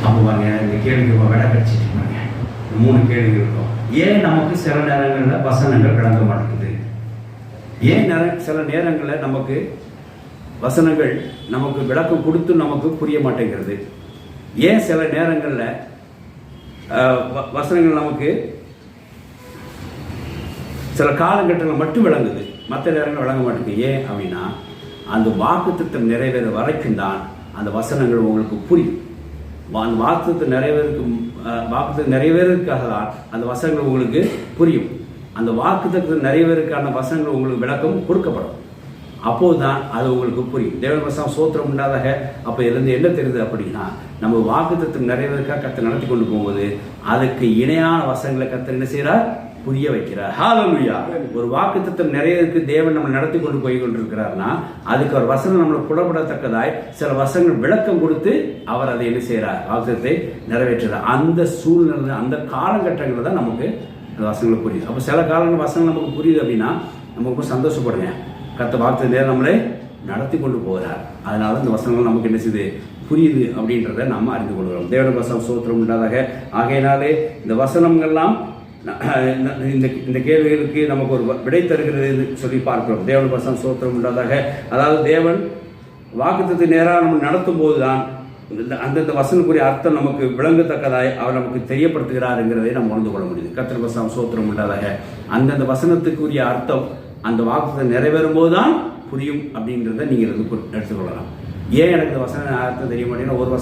அப்போ பாருங்க இந்த கேள்விக்கு விட கடிச்சிட்டு பாருங்க. 3 கேள்வி இருக்கும். ஏன் நமக்கு சில நேரங்களில் வசனங்கள் விளங்க மாட்டேங்குது? ஏன் சில நேரங்களில் நமக்கு வசனங்கள் நமக்கு விளக்கம் கொடுத்து நமக்கு புரிய மாட்டேங்கிறது? ஏன் சில நேரங்களில் வசனங்கள் நமக்கு சில காலகட்டங்கள் மட்டும் விளங்குது, மற்ற நேரங்கள் விளங்க மாட்டேங்குது? ஏன் அப்படின்னா, அந்த வாக்குத்தத்தம் நிறைவேற வரைக்கும் தான் அந்த வசனங்கள் உங்களுக்கு புரியும். அந்த வாக்குத்தத்தம் நிறைவேறதுக்காக தான் அந்த வசனங்கள் உங்களுக்கு புரியும். அந்த வாக்குத்தத்தம் நிறைவேறதுக்கான வசனங்கள் உங்களுக்கு விளக்கம் கொடுக்கப்படும். அப்போது தான் அது உங்களுக்கு புரியும். தேவன் வசனம் சோத்திரம் உண்டாதாக. அப்போ இருந்து என்ன தெரியுது அப்படின்னா, நம்ம வாக்குத்தத்தம் நிறைவேறதுக்காக கர்த்தர் நடத்தி கொண்டு போகும்போது அதுக்கு இணையான வசனங்களை கர்த்தர் என்ன செய்கிறார்? புரிய வைக்கிறார். ஹல்லேலூயா. ஒரு வாக்குத்தத்தம் நிறைவேறதுக்கு தேவன் நம்ம நடத்தி கொண்டு போய் கொண்டிருக்கிறார்னா அதுக்கு ஒரு வசனம் நம்மளை புலப்படத்தக்கதாய் சில வசனங்கள் விளக்கம் கொடுத்து அவர் அதை என்ன செய்கிறார்? வாக்குத்தத்தை நிறைவேற்றுறார். அந்த சூழ்நிலை, அந்த காலகட்டங்களில் தான் நமக்கு அந்த வசனங்கள் புரியுது. அப்போ சில காலங்கள் வசனம் நமக்கு புரியுது அப்படின்னா நம்ம ரொம்ப சந்தோஷப்படுங்க. கர்த்தர் வாக்குத்தத்தை நேரம் நம்மளை நடத்தி கொண்டு போகிறார். அதனால இந்த வசனங்கள் நமக்கு என்ன செய்யுது? புரியுது அப்படின்றத நம்ம அறிந்து கொள்கிறோம். தேவனுடைய வசனம் சோத்திரம் உண்டாதாக. ஆகையினாலே இந்த வசனங்கள்லாம் இந்த கேள்விகளுக்கு நமக்கு ஒரு விடை தருகிறது சொல்லி பார்க்கிறோம். தேவனுடைய வசனம் சோத்திரம் உண்டாதாக. அதாவது தேவன் வாக்குத்தத்தை நேராக நம்ம நடத்தும் போது தான் அந்தந்த வசனக்குரிய அர்த்தம் நமக்கு விளங்கத்தக்கதாய் அவர் நமக்கு தெரியப்படுத்துகிறாருங்கிறதை நம்ம உணர்ந்து கொள்ள முடியுது. கர்த்தருடைய வசனம் சோத்திரம் உண்டாதாக. அந்தந்த வசனத்துக்குரிய அர்த்தம் அந்த வாக்குத்தத்தை நிறைவேறும் போது தான் புரியும் அப்படின்றத நீங்கள் எடுத்துக்கொள்ளலாம். ஏன் எனக்கு வசன அர்த்தம் தெரிய மாட்டேங்கன்னா, ஒரு